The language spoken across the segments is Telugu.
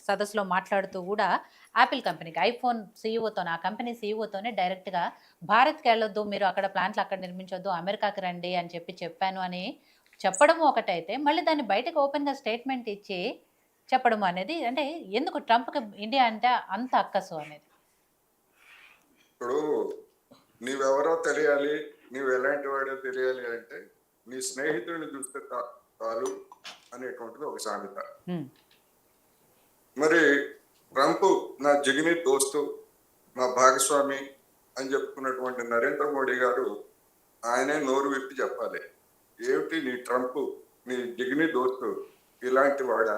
సదస్సులో మాట్లాడుతూ కూడా యాపిల్ కంపెనీకి ఐఫోన్ సీఈఓతోనే ఆ కంపెనీ సీఈఓతోనే డైరెక్ట్‌గా భారత్‌కి వెళ్ళొద్దు, మీరు అక్కడ ప్లాంట్లు అక్కడ నిర్మించొద్దు, అమెరికాకి రండి అని చెప్పాను అని చెప్పడం ఒకటైతే, మళ్ళీ దాన్ని బయటకు ఓపెన్‌గా స్టేట్మెంట్ ఇచ్చి చెప్పడం అనేది అంటే ఎందుకు ట్రంప్‌కి ఇండియా అంటే అంత అక్కసు అనేది? ఇప్పుడు నీవెవరో తెలియాలి, నీవు ఎలాంటి వాడో తెలియాలి అంటే, నీ స్నేహితుడిని చూస్తే చాలు అనేటువంటిది ఒక సామెత. హ్మ్. మరి ట్రంప్ నా జిగిని దోస్తు, నా భాగస్వామి అని చెప్పుకున్నటువంటి నరేంద్ర మోడీ గారు ఆయనే నోరు విప్పి చెప్పాలి. ఏమిటి నీ ట్రంప్, నీ జిగిని దోస్తు ఇలాంటి వాడా?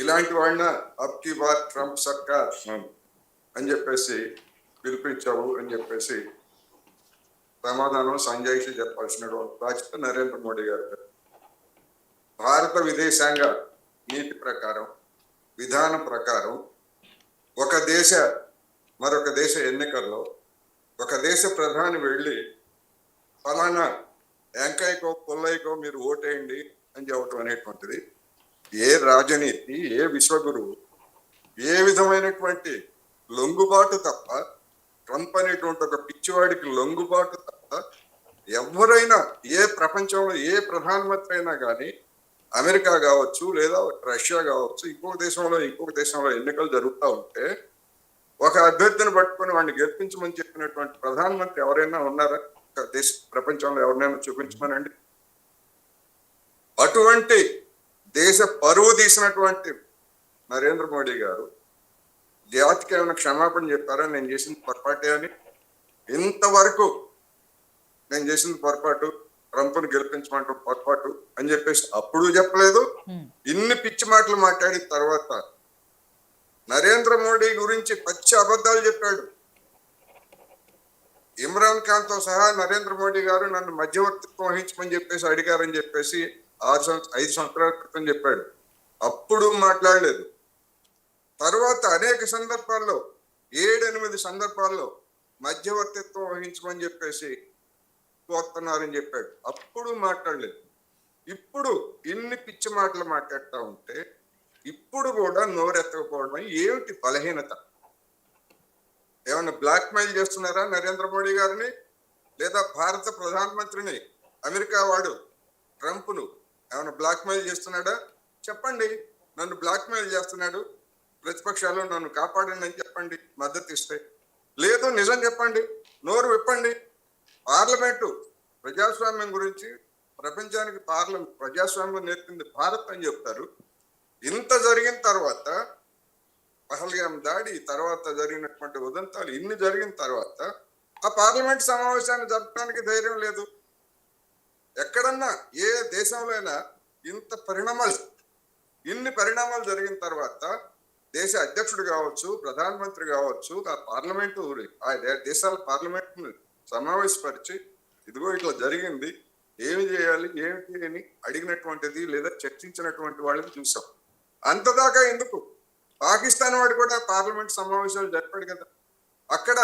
ఇలాంటి వాడిన అబ్‌కీ బార్ ట్రంప్ సర్కార్ అని చెప్పేసి పిలిపించావు అని చెప్పేసి సమాధానం సంజాయిషి చెప్పాల్సిన బాధ్యత నరేంద్ర మోడీ గారు. భారత విదేశాంగ నీతి ప్రకారం, విధానం ప్రకారం ఒక దేశ మరొక దేశ ఎన్నికల్లో ఒక దేశ ప్రధాని వెళ్ళి ఫలానా వెంకయ్యకో పుల్లయ్యకో మీరు ఓటేయండి అని చెప్పడం అనేటువంటిది ఏ రాజనీతి, ఏ విశ్వగురువు, ఏ విధమైనటువంటి లొంగుబాటు తప్ప, ట్రంప్ అనేటువంటి ఒక పిచ్చివాడికి లొంగుబాటు తప్ప ఎవరైనా ఏ ప్రపంచంలో ఏ ప్రధానమంత్రి అయినా కానీ అమెరికా కావచ్చు లేదా రష్యా కావచ్చు ఇంకొక దేశంలో ఎన్నికలు జరుగుతూ ఉంటే ఒక అభ్యర్థిని పట్టుకొని వాడిని గెలిపించమని చెప్పినటువంటి ప్రధానమంత్రి ఎవరైనా ఉన్నారా? దేశ ప్రపంచంలో ఎవరినైనా చూపించమనండి. అటువంటి దేశ పరువు తీసినటువంటి నరేంద్ర మోడీ గారు జాతికి ఏమైనా క్షమాపణ చెప్పారా? నేను చేసిన పొరపాటే అని. ఇంతవరకు నేను చేసిన పొరపాటు, ట్రంప్ను గెలిపించమంటాం పొరపాటు అని చెప్పేసి అప్పుడు చెప్పలేదు. ఇన్ని పిచ్చి మాటలు మాట్లాడిన తర్వాత నరేంద్ర మోడీ గురించి పచ్చి అబద్ధాలు చెప్పాడు. ఇమ్రాన్ ఖాన్ తో సహా నరేంద్ర మోడీ గారు నన్ను మధ్యవర్తిత్వం వహించమని చెప్పేసి అడిగారని చెప్పేసి 5 సంవత్సరాల క్రితం చెప్పాడు. అప్పుడు మాట్లాడలేదు. తర్వాత అనేక సందర్భాల్లో 7-8 సందర్భాల్లో మధ్యవర్తిత్వం వహించమని చెప్పేసి కోరుతున్నారని చెప్పాడు. అప్పుడు మాట్లాడలేదు. ఇప్పుడు ఇన్ని పిచ్చి మాటలు మాట్లాడుతూ ఉంటే ఇప్పుడు కూడా నోరెత్తకపోవడం ఏమిటి బలహీనత? ఏమన్నా బ్లాక్ మెయిల్ చేస్తున్నారా నరేంద్ర మోడీ గారిని? లేదా భారత ప్రధానమంత్రిని అమెరికా వాడు ట్రంప్ను ఏమైనా బ్లాక్ మెయిల్ చేస్తున్నాడా? చెప్పండి. నన్ను బ్లాక్ మెయిల్ చేస్తున్నాడు, ప్రతిపక్షాలు నన్ను కాపాడండి అని చెప్పండి మద్దతు ఇస్తే. లేదు నిజం చెప్పండి, నోరు విప్పండి. పార్లమెంటు ప్రజాస్వామ్యం గురించి ప్రపంచానికి ప్రజాస్వామ్యం నేర్పింది భారత్ అని చెప్తారు. ఇంత జరిగిన తర్వాత, పహల్గాం దాడి తర్వాత జరిగినటువంటి ఉదంతాలు ఇన్ని జరిగిన తర్వాత ఆ పార్లమెంట్ సమావేశాన్ని జరపడానికి ధైర్యం లేదు. ఎక్కడన్నా ఏ దేశంలో అయినా ఇన్ని పరిణామాలు జరిగిన తర్వాత దేశ అధ్యక్షుడు కావచ్చు, ప్రధానమంత్రి కావచ్చు, ఆ పార్లమెంటు ఆ దేశాల పార్లమెంట్ సమావేశపరిచి ఇదిగో ఇట్లా జరిగింది, ఏమి చేయాలి ఏమిటి అని అడిగినటువంటిది లేదా చర్చించినటువంటి వాళ్ళని చూసాం. అంతదాకా ఎందుకు? పాకిస్తాన్ వాడు కూడా పార్లమెంట్ సమావేశాలు జరిపాడు కదా. అక్కడ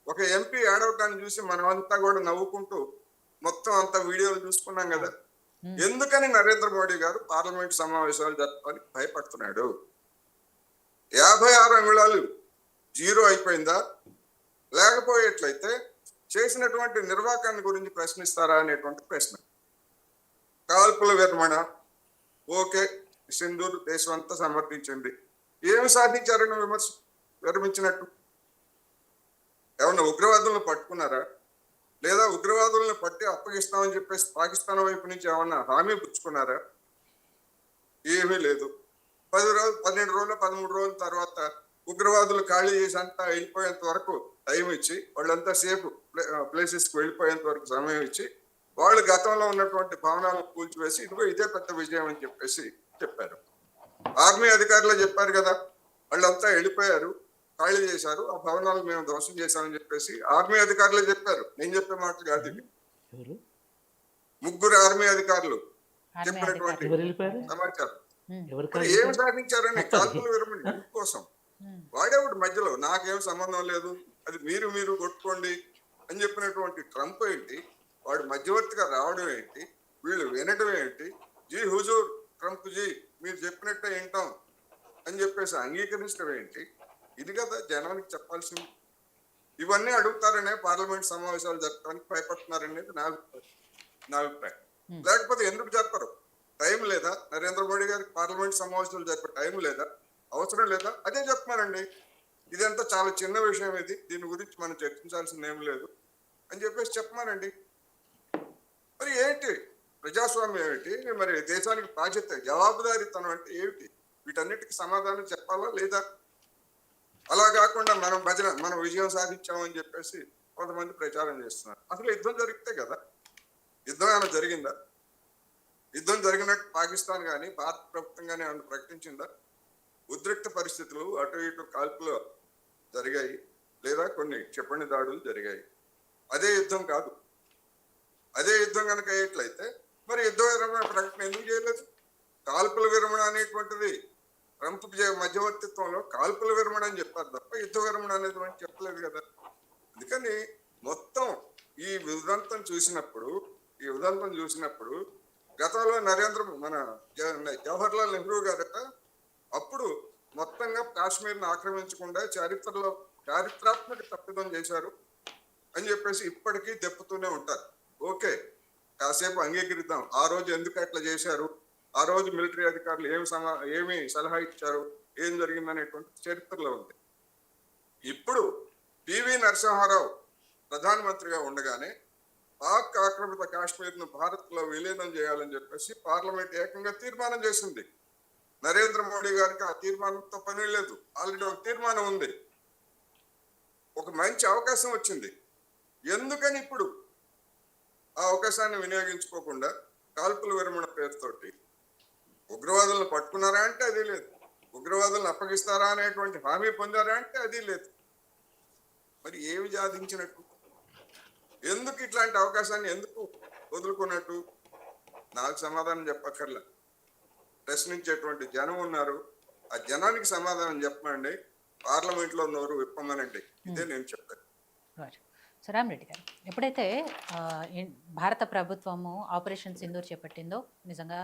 ఒక ఎంపీ ఏడవటాన్ని చూసి మనమంతా కూడా నవ్వుకుంటూ మొత్తం అంతా వీడియోలు చూసుకున్నాం కదా. ఎందుకని నరేంద్ర మోడీ గారు పార్లమెంట్ సమావేశాలు జరపాలని భయపడుతున్నాడు? 56 అంగుళాలు జీరో అయిపోయిందా? లేకపోయేట్లయితే చేసినటువంటి నిర్వాకాన్ని గురించి ప్రశ్నిస్తారా అనేటువంటి ప్రశ్న. కాల్పుల విరమణ ఓకే, సింధూర్ దేశం అంతా సమర్థించింది. ఏమి సాధించారని విరమించినట్టు? ఏమన్నా ఉగ్రవాదులను పట్టుకున్నారా? లేదా ఉగ్రవాదులను పట్టి అప్పగిస్తామని చెప్పేసి పాకిస్తాన్ వైపు నుంచి ఏమన్నా హామీ పుచ్చుకున్నారా? ఏమీ లేదు. 10 రోజులు 12 రోజులు 13 రోజుల తర్వాత ఉగ్రవాదులు ఖాళీ చేసి అంతా వెళ్ళిపోయేంత వరకు టైం ఇచ్చి, వాళ్ళంతా సేఫ్ ప్లేసెస్కి వెళ్ళిపోయేంత వరకు సమయం ఇచ్చి, వాళ్ళు గతంలో ఉన్నటువంటి భవనాలను కూల్చివేసి ఇదిగో ఇదే పెద్ద విజయం అని చెప్పేసి చెప్పారు. ఆర్మీ అధికారులు చెప్పారు కదా, వాళ్ళంతా వెళ్ళిపోయారు, ఖాళీ చేశారు, ఆ భవనాలు మేము ధ్వంసం చేశామని చెప్పేసి ఆర్మీ అధికారులే చెప్పారు. నేను చెప్పే మాట కాదు ఇది. 3 ఆర్మీ అధికారులు చెప్పినటువంటి సమాచారం. ఏమి సాధించారని కాల్పుల విరమణ కోసం వాడేవాడు మధ్యలో నాకేం సంబంధం లేదు, అది మీరు కొట్టుకోండి అని చెప్పినటువంటి ట్రంప్ ఏంటి, వాడు మధ్యవర్తిగా రావడం ఏంటి, వీళ్ళు వినడం ఏంటి? జీ హుజూర్ ట్రంప్ జీ, మీరు చెప్పినట్టే వింటాం అని చెప్పేసి అంగీకరించడం ఏంటి? ఇది కదా జనానికి చెప్పాల్సింది. ఇవన్నీ అడుగుతారనే పార్లమెంట్ సమావేశాలు జరపడానికి భయపడుతున్నారనేది నా అభిప్రాయం. లేకపోతే ఎందుకు జరపరు? టైం లేదా? నరేంద్ర మోడీ గారికి పార్లమెంట్ సమావేశాలు జరిపే టైం లేదా? అవసరం లేదా? అదే చెప్పమానండి. ఇదంతా చాలా చిన్న విషయం, ఇది దీని గురించి మనం చర్చించాల్సింది ఏం లేదు అని చెప్పేసి చెప్పమానండి. మరి ఏంటి ప్రజాస్వామ్యం ఏమిటి? మరి దేశానికి బాధ్యత, జవాబుదారీతనం అంటే ఏమిటి? వీటన్నిటికీ సమాధానం చెప్పాలా లేదా? అలా కాకుండా మనం విజయం సాధించామని చెప్పేసి కొంతమంది ప్రచారం చేస్తున్నారు. అసలు యుద్ధం జరిగితే కదా, యుద్ధం ఏమైనా జరిగిందా? యుద్ధం జరిగినట్టు పాకిస్తాన్ కానీ భారత ప్రభుత్వం కానీ ఏమైనా ప్రకటించిందా? ఉద్రిక్త పరిస్థితులు, అటు ఇటు కాల్పులు జరిగాయి, లేదా కొన్ని క్షిపణి దాడులు జరిగాయి. అదే యుద్ధం కాదు. అదే యుద్ధం కనుక అయ్యేట్లయితే మరి యుద్ధ విరమణ ప్రకటన ఎందుకు చేయలేదు? కాల్పుల విరమణ అనేటువంటిది ట్రంప్ మధ్యవర్తిత్వంలో కాల్పుల విరమణ అని చెప్పారు తప్ప యుద్ధ విరమణ అనేది మనం చెప్పలేదు కదా. అందుకని మొత్తం ఈ ఉదంతం చూసినప్పుడు గతంలో జవహర్లాల్ నెహ్రూ గారట అప్పుడు మొత్తంగా కాశ్మీర్ను ఆక్రమించకుండా చారిత్రాత్మక తప్పిదం చేశారు అని చెప్పేసి ఇప్పటికీ దెప్పుతూనే ఉంటారు. ఓకే, కాసేపు అంగీకరిద్దాం. ఆ రోజు ఎందుకు అట్లా చేశారు, ఆ రోజు మిలిటరీ అధికారులు ఏమి సలహా ఇచ్చారు, ఏం జరిగిందనేటువంటి చరిత్రలో ఉంది. ఇప్పుడు పివి నరసింహారావు ప్రధానమంత్రిగా ఉండగానే పాక్ ఆక్రమిత కాశ్మీర్ ను భారత్ లో విలీనం చేయాలని చెప్పేసి పార్లమెంట్ ఏకంగా తీర్మానం చేసింది. నరేంద్ర మోడీ గారికి ఆ తీర్మానంతో పని లేదు. ఆల్రెడీ ఒక తీర్మానం ఉంది. ఒక మంచి అవకాశం వచ్చింది. ఎందుకని ఇప్పుడు ఆ అవకాశాన్ని వినియోగించుకోకుండా కాల్పుల విరమణ పేరుతోటి ఉగ్రవాదులను పట్టుకున్నారా అంటే అది లేదు, ఉగ్రవాదులను అప్పగిస్తారా అనేటువంటి హామీ పొందారా అంటే అది లేదు. మరి ఏమి సాధించినట్టు? ఎందుకు ఇట్లాంటి అవకాశాన్ని ఎందుకు వదులుకున్నట్టు? నాకు సమాధానం చెప్పక్కర్లే. ప్రశ్నించేటువంటి జనం ఉన్నారు, ఆ జనానికి సమాధానం చెప్పమండి. పార్లమెంట్ లో నోరు విప్పమనండి. ఇదే నేను చెప్పాను. సో రామరెడ్డి గారు, ఎప్పుడైతే భారత ప్రభుత్వము ఆపరేషన్ సింధూర్ చేపట్టిందో నిజంగా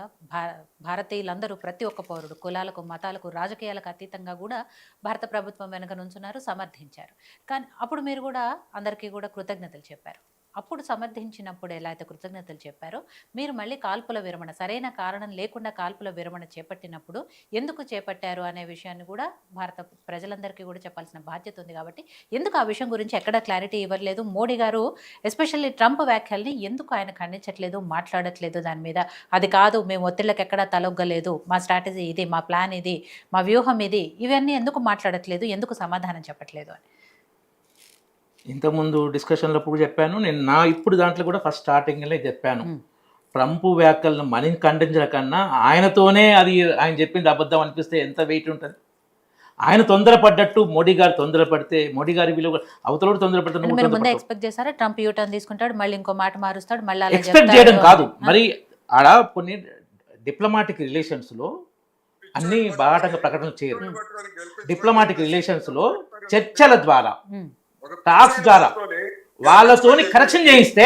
భారతీయులందరూ, ప్రతి ఒక్క పౌరుడు, కులాలకు, మతాలకు, రాజకీయాలకు అతీతంగా కూడా భారత ప్రభుత్వం వెనుక నుంచున్నారు, సమర్థించారు. కానీ అప్పుడు మీరు కూడా అందరికీ కూడా కృతజ్ఞతలు చెప్పారు. అప్పుడు సమర్థించినప్పుడు ఎలా అయితే కృతజ్ఞతలు చెప్పారో, మీరు మళ్ళీ కాల్పుల విరమణ, సరైన కారణం లేకుండా కాల్పుల విరమణ చేపట్టినప్పుడు ఎందుకు చేపట్టారు అనే విషయాన్ని కూడా భారత ప్రజలందరికీ కూడా చెప్పాల్సిన బాధ్యత ఉంది. కాబట్టి ఎందుకు ఆ విషయం గురించి ఎక్కడ క్లారిటీ ఇవ్వలేదు? మోడీ గారు ఎస్పెషల్లీ ట్రంప్ వ్యాఖ్యల్ని ఎందుకు ఆయన ఖండించట్లేదు, మాట్లాడట్లేదు దాని మీద? అది కాదు, మేము ఒత్తిళ్ళకి ఎక్కడా తలొగ్గలేదు, మా స్ట్రాటజీ ఇది, మా ప్లాన్ ఇది, మా వ్యూహం ఇది, ఇవన్నీ ఎందుకు మాట్లాడట్లేదు, ఎందుకు సమాధానం చెప్పట్లేదు అని ఇంతకుముందు డిస్కషన్లో కూడా చెప్పాను. నేను ఇప్పుడు దాంట్లో కూడా ఫస్ట్ స్టార్టింగ్లో చెప్పాను. ట్రంప్ వ్యాఖ్యలను మనం ఖండించడం కన్నా ఆయనతోనే అది ఆయన చెప్పింది అబద్ధం అనిపిస్తే ఎంత వెయిట్ ఉంటుంది? ఆయన తొందరపడ్డట్టు మోడీ గారు తొందరపడితే, మోడీ గారి విలువ అవతల తొందరపడితే ముందే ఎక్స్పెక్ట్ చేశారా ట్రంప్ యూటర్న్ తీసుకుంటాడు, మళ్ళీ ఇంకో మాట మారుస్తాడు, మళ్ళీ ఎక్స్పెక్ట్ చేయడం కాదు. మరి ఆడ కొన్ని డిప్లొమాటిక్ రిలేషన్స్లో అన్ని బాటంగా ప్రకటనలు చేయరు. డిప్లొమాటిక్ రిలేషన్స్లో చర్చల ద్వారా, టాక్స్ ద్వారా వాళ్ళతోని కరెక్షన్ చేయిస్తే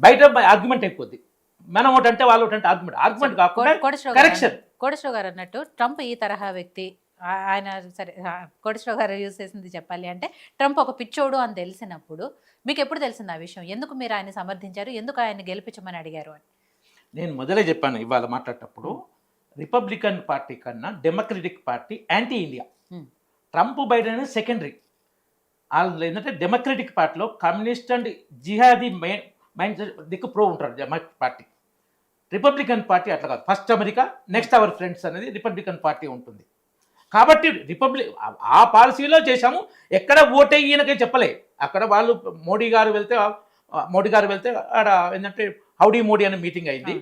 బయట ఆర్గ్యుమెంట్ అయిపోద్ది. మనం ఒకటి అంటే వాళ్ళు ఒకటి అంటే ఆర్గ్యుమెంట్ కాకుండా కరెక్షన్. కోటేశ్వర గారు అన్నట్టు ట్రంప్ ఈ తరహా వ్యక్తి, ఆయన సరే కోటేశ్వర గారు యూజ్ చేసింది చెప్పాలి అంటే ట్రంప్ ఒక పిచ్చోడు అని తెలిసినప్పుడు మీకు ఎప్పుడు తెలిసింది ఆ విషయం? ఎందుకు మీరు ఆయన సమర్థించారు, ఎందుకు ఆయన గెలిపించమని అడిగారు అని నేను మొదలే చెప్పాను. ఇవాళ మాట్లాడేటప్పుడు రిపబ్లికన్ పార్టీ కన్నా democratic party anti India. Trump Biden అనేది సెకండరీ. వాళ్ళు ఏంటంటే డెమోక్రటిక్ పార్టీలో కమ్యూనిస్ట్ అండ్ జిహాదీ మైండ్ దిక్కు ప్రో ఉంటారు డెమోక్రటిక్ పార్టీ. రిపబ్లికన్ పార్టీ అట్లా కాదు. First America, next our friends అనేది రిపబ్లికన్ పార్టీ ఉంటుంది. కాబట్టి ఆ పాలసీలో చేశాము. ఎక్కడ ఓటేయనకే చెప్పలే. అక్కడ వాళ్ళు మోడీ గారు వెళ్తే ఆడ ఏంటంటే హౌడీ మోడీ అనే మీటింగ్ అయింది.